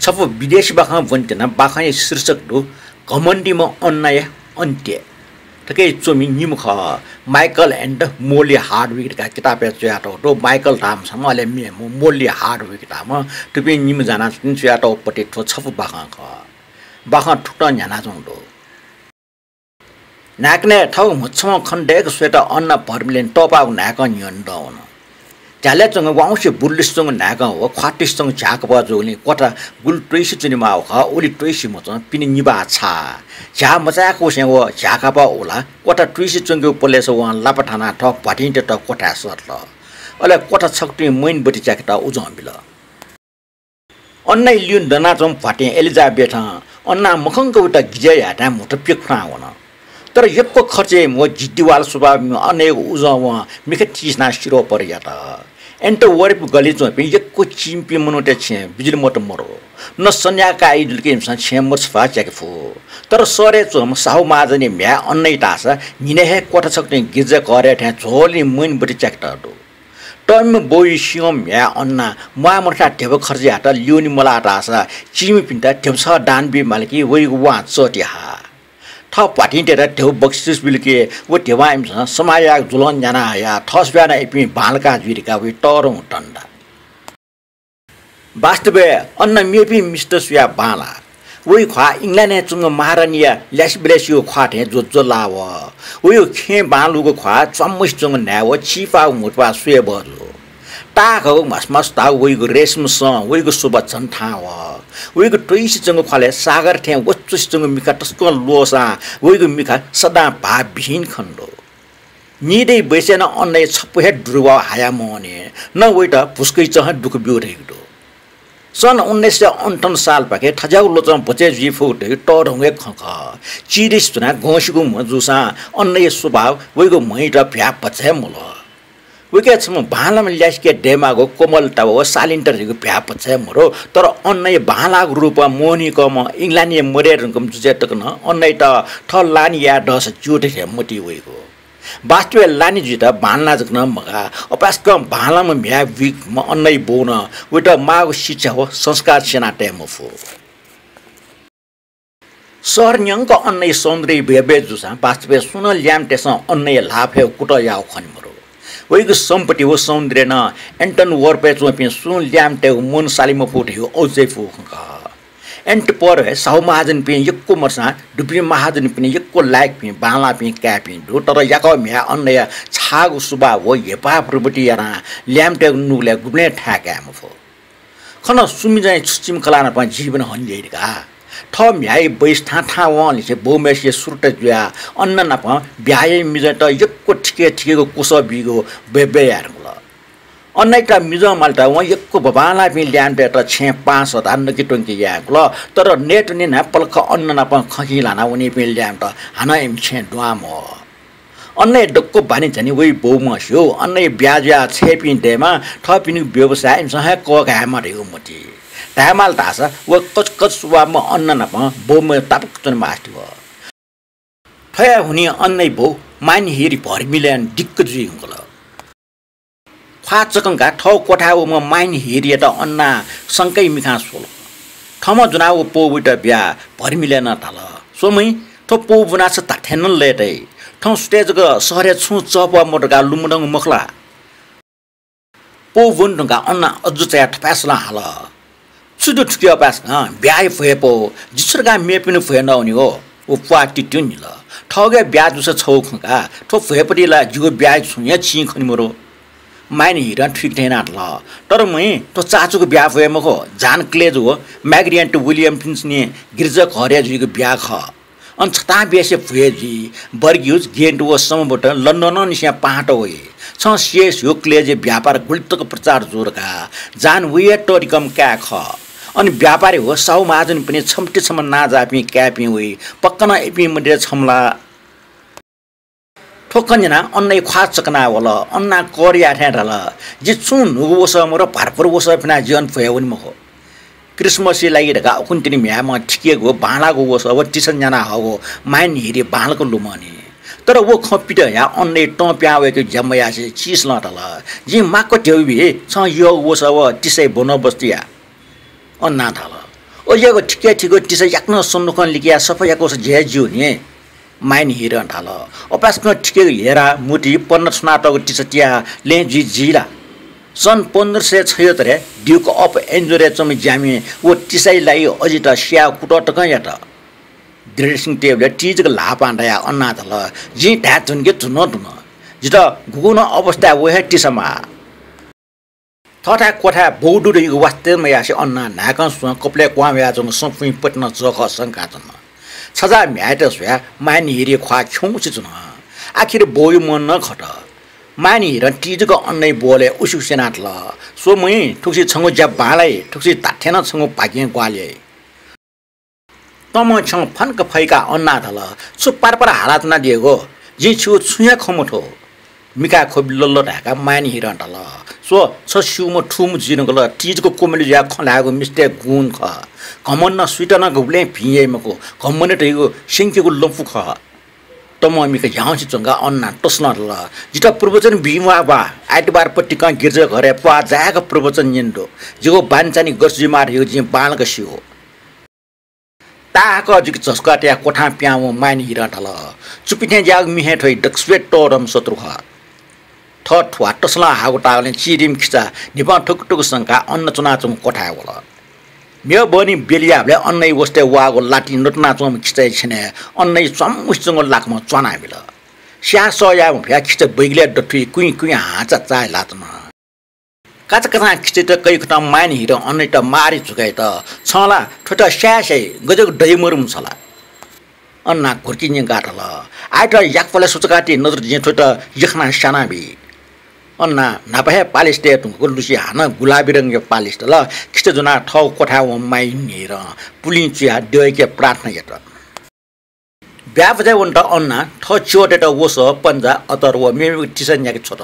छप विदेशी बाखा भन्टेन बाखा शीर्षक दो घमण्डीमा अन्याय अन्त्य ठकै चोमी निमुख माइकल एन्ड मोली हार्डविक का किताब याटो दो माइकल राम समले मोली हार्डविक ताम टुपी निम जाना तिन याटो पटे ठो छप बाखा ठुटा न्याना जंदो नाक्ने ठाउँ मुछम खण्डेक स्वेटा अन्न परमिलेन टपाउ नाक न्यन्डौन जाले चंग वाउसे बुल्लिसंग नाग हो ख्वाटिसंग झाकबा जोले कोटा गुल ट्रेसी चुनिमा हो ओली ट्रेसी मच पिनि निबा छा झा मचाको से हो झाकबा ओला कोटा ट्रेसी चंगे पोलेस व लापठाना ठ पटिन्टे त कोटा सरल अले कोटा छक्टी मैन बटी चाकटा उजम्बिल अन्नै लियुन दना चम फटे एलिजाबेथ अन्ना मखंग उटा गिजे याटा मोट पेखरा होन तर यक्को खर्चे म जिद्दिवाल स्वभाव अनेक उजव मिखे चिसना सिरो परियात एन्टो वरिप गली चो पे यक्को चिम्पी मनोटे छे बिजुली मोट मरो न सन्या का आइडल के इमसा छे मर्स फा चेक फो तर सरे चो म साहु माजने म्या अन्नै तासा निने हे कोठा सक्ने गिजे करे ठ्या झोली मुइन बटी चेकटा दो टम बोइ सियम म्या अन्ना मा मर्खा ढेब खर्चे हाट लियोनी मला तासा चिमी पिन्टा ढेबसा डानबी मालकी वइ वा चटिया थ पाटिन्टेर ढेउ बक्सिस बिलके व ढेवा इमस समाया जुलन जाना या थस ब्याना इपि बालका जुरिका वे टरौ टन्डा वास्तव अन्न मेपि मिस्टर सुया बाला वइ खा इंग्ल्यान्ड चुंग महारानिया ल्यासब्लेसियो खाटे जो जोलाव वइ खे बालुको खा चम्मस चुंग न्याव छिपा मुटवा सुए बजो ताको मसमस ता वइको रेशम स वइको सुबा छन्था व वइको ट्रेसी चंग खाले सागर थे वच्चुस चंग मिका टस्को लोसा वइको मिका सदा भा बिहिन खण्डो निदे बैसेन अन्नै छपहे दुर्वा हाया मने न वइटा फुस्कै चह दुख बिउ रेगडो सन 1958 साल पाके ठजाउ लोचम बचे जी फुट टरंगे खख चिरिस तुना गोसिगु मजुसा अन्नै स्वभाव वइको मैटा भ्या पछे मुल वइके छम भालाम ल्यासके डेमागो कोमलता व सालिन्टरको भ्या पछे मरो तर अन्नै भालाग रूप मोनिकम इंग्ल्यान्ड मरे रंगम जुजेटकन अन्नै त थ लानी या दस जुटे मोटी वइको वास्तव लानी जुटा भालना जकन मगा अपास्क भालाम भ्या विक म अन्नै बोन वइट माग शिक्षा हो संस्कार सेना टेमफो सर न्यंक अन्नै सौन्दर्य बेबे जुसा वास्तव सुन ल्याम टेस अन्नै लाफे कुट याउ खनिमरो वइको सम्पत्ति हो सौन्दर्य न एन्टन वरपे चोपि सुन ल्याम टे मन सालिम फुट्यो औजे फुख एन्ट पर साहु महाजन पे यक्को मर्सा डुपी महाजन पनि यक्को लायक पे बाला पे क्यापि दो तर याक म्या अन्य छागु सुबा हो हेपा प्रबटी यारा ल्याम टे नुले गुब्ले ठाके मफो खन सुमि जाय छिम कलाना प जीवन हन्जेका थ म्याइ बैस्था था वले से बोमेसे सुरटे जुया अन्न नप ब्याय मिजट यक्को ठिके कोस बिगो बेबे यार अन्नैका मिजो माल्टा व यक्को बबाला पि ल्यान्डे त छे 5,000 नकि टंकी याक्ल तर नेट नि न पलख अन्न नप खखि लाना उनी पि ल्यान्ड हाना एम छे दुआम अन्नै डक्को बानी छनि वइ बोम स्यो अन्नै ब्याजा छेपि देमा थपिनि व्यवसाय सह क गामा रेउ मति तामाल तासा व कचकच सुवाम अन्न नप बोम तापक चन मास्ति व थया हुनी अन्नै बो मान हेरी भरमिल्यान डिक्क जुइ हुँगल फाचकंका ठौ कोठाउ म माइन हेरिए त अन्ना संकै मिखा सोल ठम जुनाउ पो उट ब्या भरमिलेन थाल सोमै थो पो बुना छ ताथेन लेटै ठौ स्टेज ग सहरे छु चप मोटका लुमुडङ मखला पो बुनका अन्ना अजुचा थपासला हाल सुदु ठुकिया पास ब्याय फएपो जिसरगा मेपिनु फएन आउनी हो ओ पाटी ट्युनिल ठगे ब्या जुस छौखका थो फएपटिला जुगो ब्याय छुया छि खनिमरो माइन हिरा ठीक थिएन ल तर मै त चाचुको बिहा भए मखो जान क्लेज हो म्याग्रियन्ट विलियम फिन्स नि गिर्जा घरे जुको बिहा ख अन छता बेसे भएजी बर्ग्युज गेन्ट व समबाट लन्डन निस्या पाटो होए छ सेस हो क्लेज व्यापार गुल्तको प्रचार जोरका जान वे टोरिकम का ख अनि व्यापारी हो साउ महाजन पनि छम्टे छम ना जापि क्यापि होए पक्कन एपि मडे छमला ठोकन्जना अन्नै ख्वाच चकना वला अन्ना कोरिया ठेडल जिछु नुगोस मर भरपुर वस फना जीवन फयवन मखो क्रिसमस लागि ढका कुन्तिनी म्यामा ठिकेको भाँडाको वस अब टिसन जना हगो माइन हिरे भाँडको लुमनी तर वो खपिट या अन्नै टप्यावेको जम्मया से चीस लटल जी माको ठेउबी छ यो वस अब टिसै बन बस्तिया अन्ना थाल ओजेको ठिकै टिसा याक्न सुन्नुखन लिकिया सफैयाको जे जिउ नि माइन हिरन ढाल अपास्क ठिकै हेरा मुटी पन्न स्नातक टिसटिया ले जिला सन् 1576 ड्युक अफ एन्जोरे चम ज्यामी वो टिसाइलाई अजित स्या कुट टकयाट ड्रेसिङ टेबल टिजको लापाण्डया अन्ना धल जी ढा झुनके झुन जित गुगुन अवस्था वहे टिसमा थटा कोठा बौडु रे वास्तवमा यासे अन्ना नाकन सु कपले क्वाम्या जङ सफुइ पटन जख शंका जन छजा म्याट स्या मानि हिरे ख्वा छौछि जुन आखिर बोय मन न खट मानि हिर टिजको अन्नै बोले उसु सेनाट ल सो मै ठुक्सी छंगो ज्या बालाई ठुक्सी ताठेन छंगो पागे ग्वाले तम छं फन्क फैका अन्ना धल सो पारपर हालात न दिएको जी छु छुया खमठो मिका खोबिल्लो ढाका मानि हिरन ढल सो छ सिउम ठुम जिनको ल टिजको कोमेली ज्या खलाको मिस्टे गुण ख कमन स्वीटन गुब्ले भिएमको कमन टैको सिंकेको लम्फु ख तम मिका याउँछि चंगा अन्ना टस्न ल जिटा प्रवचन बिमा बा आइतबार पट्टिका गिर्जा घरे पा जाका प्रवचन निन्दो जिगो बानचानी गसजी मारियो जि बालक सियो ताक जिक चस्काट्या कोठा प्याउ मानि हिरन ढल चुपिथे ज्याग मिहे ठै डक्स्वेट टोरम शत्रु ख ठठवा टसला हागुटाले चिरिम खिचा निपा ठुकटुक संका अन्न चुनाचुम कोठा होला मे बनी बेलियाले अन्नै वस्ते वागो लाटी नटना चुम खिचाइ छने अन्नै चमुसँग लाकमा चना बिल स्या सया भ्या खिच बैगले डठुइ कुइ हाचा चाय लातमा काचकना खिचे त कै खटा मानि हिर अन्नै त मारी चुकाइ त छला ठोटा स्यासै गजक डैमरुम छला अन्ना घुर्किने गाटल आइट याकपले सुचकाटी नजर जे ठोटा यखना सानाबी अन्ना नापहे पालिस ते तुको लुसी हान गुलाबी रंग पालिस ल खिच जुना ठौ कोठा माइ निर पुलिन चिया देयके प्रार्थना यत ब्यापजे वन्ट अन्ना ठ चोटे त वस पन्जा अतर व मे टिसन याके छोट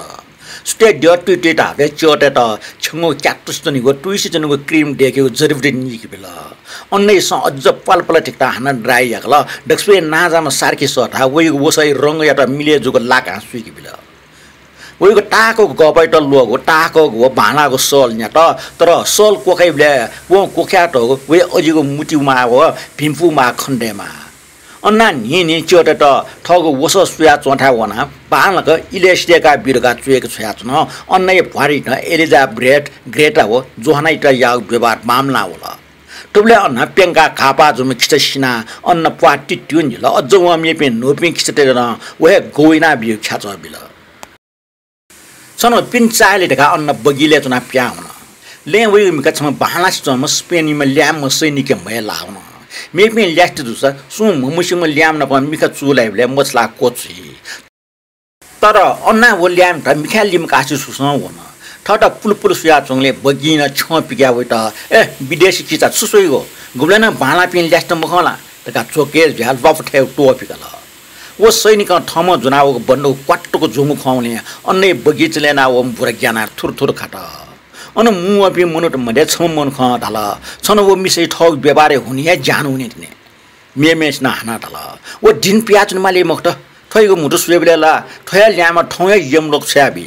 स्टे ड टुटे ता बे चोटे त छंगो क्याक्टस जनिको टुइसी जनिको क्रीम देके जरिबडे निकी बेल अन्नै स अझ पलपल टिकता हान ड्राई याकल डक्सवे नाजामा सार्की सठा वइ वसै रंग यात मिले जुको लाका सुकी बेल वइको टाको गबैट लोगो टाको गो भानाको सल न्याट तर सल कोखैले वो कोख्याट हो वे अजिको मुटिउमा हो भिम्फुमा खण्डेमा अन्ना नि चोटे त ठगो वस सुया चोठा वना बालक इलेस्टेका बिरगा चुएको छया छन अन्नै भरि न एलिजा ब्रेड ग्रेटा हो जोहनाइट या व्यवहार मामला होला टुबले अन्ना पेंगा खापा जुम खिचसिना अन्न पाटी ट्युन ल अझ व मेपे नोपि खिचते न वे गोइना बिउ ख्याच बिल सन पिन चाले ढका अन्न बगिले चुना प्याउन ले वइ मिका छम बहालास चम स्पेनीमा ल्याम सैनिक मय लाउन मेपे ल्यास्ट जुसा सु ममुसिम ल्याम न प मिका चुलाइले मछला कोछि तर अन्ना व ल्याम त मिखा लिम कासु सुसन वन ठटा पुलपुल सुया चंगले बगिन छ पिक्या वइट ए विदेशी किचा सुसोइगो गुब्लेन भाला पिन ल्यास्ट मखला तका चोकेस झ्याल बफठे टोपिकला वो सैनिक ठम जुनाव बन्डो क्वाट्टको जुमु खुवाउने अन्नै बगीचले ना ओम पुरा ज्ञाना थुर खाटा अन मु अपि मनुट मले छम मन ख ढाल छन वो मिसै ठग व्यवहार हुने जान हुने दिने मेमेस न हाना ढाल वो दिन प्याच माले मखट थैगो मुटु सुबेला थया ल्यामा ठौया यम लोक छ्याबी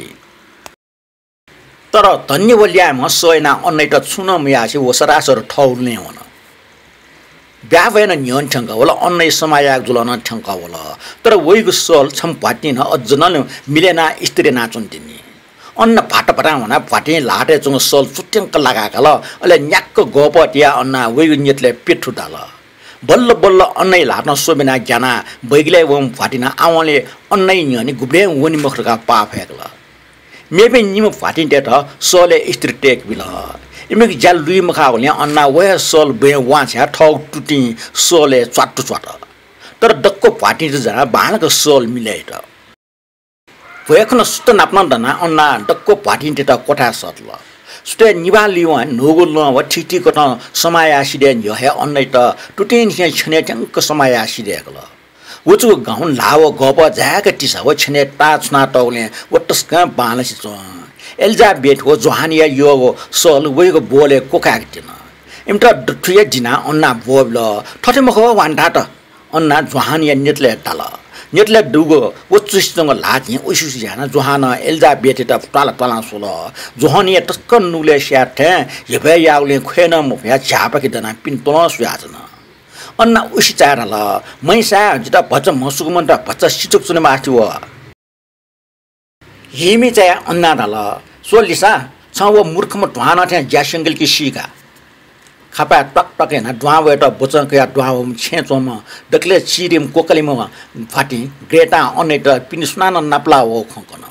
तर धन्य वो ल्यामा सयना अन्नै त छुन मयासे वो सरासर ठौल्ने हुन ब्यावेन न्यन ठंगा होला अन्नै समायाग जुलन ठंगा होला तर वइगो सल छम पाटिन अजनल मिलेना स्त्री नाचुन दिनी अन्न फाटपटा हुना फाटे लाटे जुङ सल चुट्टंक लगाकल अले न्याक्क गोपटिया अन्ना वइगो नेतले पेठु डाल बल्ल बल्ल अन्नै लाट्न सोबिना ज्ञाना बैगले वम फाटिना आवले अन्नै न्यनी गुब्ले वनि मखरका पाफेकल मेबे निम फाटिन त सले स्त्री टेक बिल इमेक जाल लुई मखा होले अन्ना वे सल बे वाछ्या ठग टुटी सोले च्वाट्टु च्वाट तर डक्को पाटी जना बाणको सल मिलेट वेखन सुत नाप्न दना अन्ना डक्को पाटी त कोठा सतल सुते निवालिवा नोगो ल व ठिठी कोठ समय आसिदे यहे अन्नै त टुटिन छ छने टंक समय आसिदे गल वचु गाउन लाव गप जाका टिसा व छने टाछना टौले वटस्का बालसी छ एलिजाबेथ हो जोहानिया यो सल वइगो बोले कोकाक्टिन इमटा डुठिया दिना अन्ना बोबल ठठे मखो वान्टा त अन्ना जोहानिया नेतले टाल नेटले दुगो वो चुसिसँग लाथि उसिसि जाना जोहाना एल्जा बेटेटा टाला टाला सोल जोहनी टस्क नुले स्याथे यबे याउले खेन मुफया झापा कि दना पिन तोला सुयाजना अन्ना उसी चारल मैसा जिता भच मसुगमन्टा भच सिचुक सुने माथि व हिमी चाहिँ अन्ना दल सोलिसा छ वो मूर्खम ढ्वाना थे ज्यासंगल की सीका खापा टक टक हैन ढ्वा वेटा बचन के ढ्वा छेचोम दक्ले चिरिम कोकलिम फाटी ग्रेटा अनेट पिन सुनान नपला हो खकन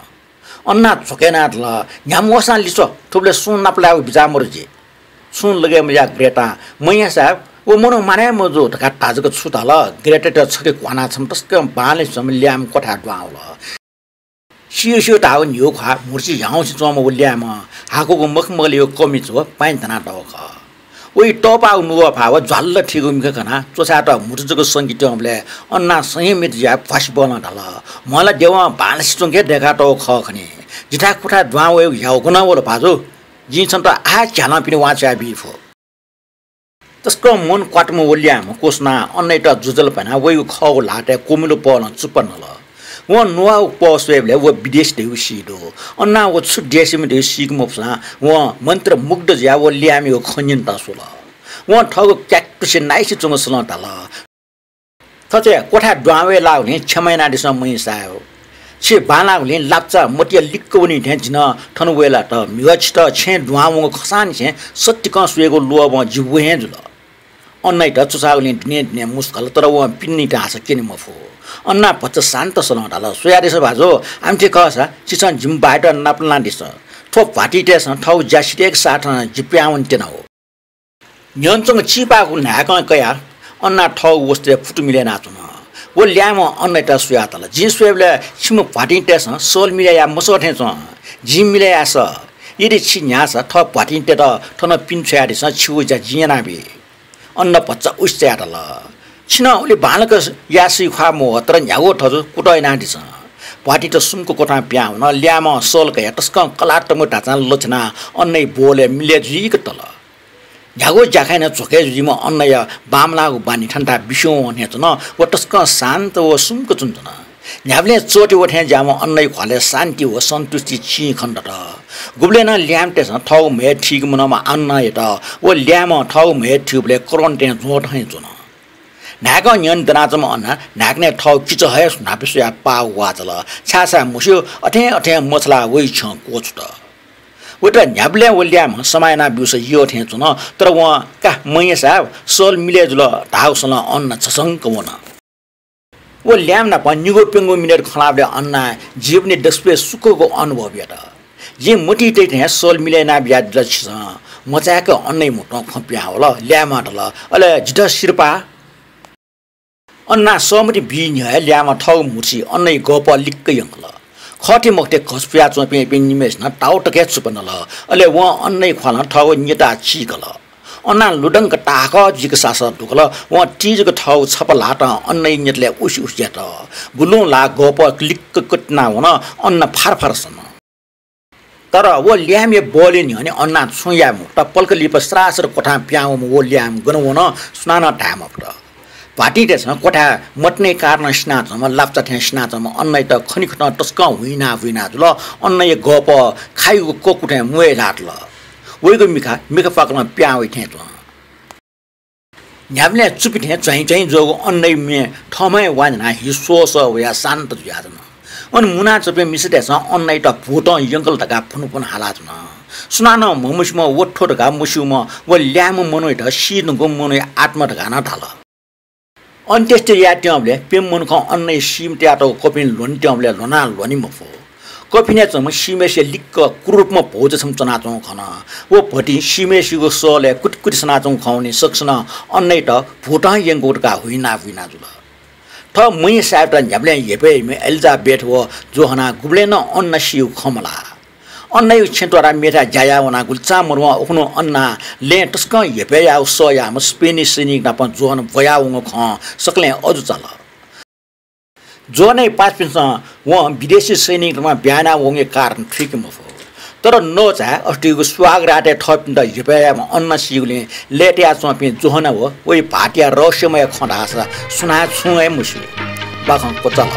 अन्ना छकेना ल न्यामोसा लिसो थुबले सुन नपला बिजामरजे सुन लगे मया ग्रेटा मैया साहब वो मनो माने मजो ढका ताजको छुतल ग्रेटेट छके क्वाना छम तस्क बाले सम ल्याम कोठा ढ्वाउल सियो ताउ न्यु खा मुर्सी याउँछ चम ल्याम हाकोको मखमले यो कमी छ पाइन तना डक ओइ टपाउ नुवा फाव झल्ल ठिगु मिख कना चोसाट मुर्जको संगीत हमले अन्ना संयमित या फास बन ढल मलाई देवा बालस चंगे देखा त ख खने जिठा कुठा ढ्वाउ याउ गुना बोल भाजो जी छन त आ झ्याला पिने वाचा बिफो तस्को मन क्वाटम ओल्याम कोसना अन्नैट जुजल पना वयु खगो लाटे कोमिलो पन चुपन ल वो नुवा पसवेले वो विदेश देउ सिदो अन्ना वो छु देशम दे सिगमपसा वो मन्त्र मुग्ध ज्या वो ल्यामी हो खन्यन तसोल वो ठगो क्याक्टुस नाइस चंगसल तल थचे कोठा ड्वावे लाउने 6 महिना दिस मै सायो छे बालाले लाप्चा मटिया लिक्कौनी ढेंचिन ठनवेला त मिगछ त छे ड्वावो खसान छे सत्तिक सुएगो लोब जिवे जुल अन्नै त चुसाउले ने मुस्कल तर वो पिन्नी टास केनि मफो अन्ना पच्च शान्त सन ढल सोयादेश भाजो आमथे कसा चिसन जिम बाइट नापला दिस थो पाटी टेस ठौ जासिटेक साथ जिप्याउन तेन हो न्यन्चंग चिपाको नाक कया अन्ना ठौ वस्ते फुटु मिले नाचुन वो ल्याम अन्नै त सुयातल जि सुएबले छिम पाटी टेस सोल मिले या मसोठे छ जिम मिले यास यदि छि न्यास थ पाटी टे त ठन पिन छयादिस छिउ जा जिना बे अन्न पच्च उस्यातल छिन ओले बालक यासी खा मो तर न्यागो ठजु कुटै नादिस पाटी त सुमको कोठा प्याउन ल्याम सोल कया तस्क कलाट म ढाचा लछना अन्नै बोले मिले जिक तल न्यागो जाखाइन झोके जिम अन्नै बामलागु बानी ठन्टा बिसो नेचन व तस्क शान्त व सुमको चुन्तन न्याबले चोटी उठे जाम अन्नै खले शान्ति व सन्तुष्टि छि खण्ड त गुब्लेन ल्याम टेस ठौ मे ठीक मनमा अन्ना एत व ल्याम ठौ मे ठुबले करन्टे जोट है जुन नाग न्यन दनाचम अन्ना नागने ठौ किच है नापिसया पाउ वाचल छासा मुस्यो अठे अठे मछला वइ छ कोच त वटा न्याबले व ल्याम समायना बिउस यो थे जुन तर व का मय साहब सोल मिले जुल ढाउसन अन्न छसंक वन वो ल्याम न पन्युगो पेंगो मिनेट खलाबले अन्ना जीवने दस्पे सुखको अनुभव यता जे मोटी टे सोल मिले ना ब्या दछ मचाको अन्नै मोटो खप्या होला ल्याम ढल अले जित शिरपा अन्ना समति बिन है ल्याम ठौ मुसी अन्नै गोप लिक्क यंगल खटी मक्ते खस्पिया चोपे पिनिमेस न टाउटके चुपनल अले व अन्नै खला ठौ निता छिकल अन्ना लुडंग टाक जिक सास ढुकल व टिजको ठौ छपलाट अन्नै नेटले उसी उस्यात गुलु ला गोप क्लिक कटना हुन अन्न फारफारसन तर वो ल्यामे बोले नि अनि अन्ना छुया मु त पल्क लिप स्रासर कोठा प्याउ वो ल्याम गनवन स्नान टाइम अफ पाटी देस कोठा मट्ने कारण स्नाचम लाप्चा थे स्नाचम अन्नै त खनिखट टस्क हुइना हुइना जुल अन्नै गप खाइको कोकुठे मुए लाटल वइको मिखा पाक्न प्याउ थे त न्याबले चुपि थे चाहिँ जोगो अन्नै मे ठमै वाजना हिस्सोस वया शान्त जुयाजन अन मुना चपे मिसदेस अन्नै त भूत यंगल तका फुनुपन हालात न सुनान ममुसम वठो तका मुसुम व ल्याम मनोइ त सिन गम मनोइ आत्मा तका न ढाल अन्त्यष्ट या ट्यामले पेम मनख अन्नै सिम ट्याटो कपिन लोन ट्यामले लोना लोनी मफो कपिने चम सिमेसे लिक्क कुरुपमा भोज छम चनाचौ खन वो भटी सिमेसिको सले कुटकुट सनाचौ खाउने सक्सन अन्नै त भूत यंगोटका हुइना हुइना जुल थ मै साइटा न्याबले येपे मे एल्जा बेट वो जोहना गुब्लेन अन्न सिउ खमला अन्नै छेटरा मेटा जाया वना गुल्चा मरवा उखनो अन्ना ले टस्क येपे या सोया म स्पेनिश सिनिक न पन जोहन भया वङ ख सकले अजु चल जोनै पाँच पिन्छ व विदेशी सैनिकमा ब्याना वङे कारण ठीक मफो तर नचा अस्टिको स्वाग राटे थपिन्द हिपेयामा अन्न सिउले लेट्या चपि जोहना हो ओइ भाटिया रहस्यमय खडास सुना छुए मुसी बाखं कोचाल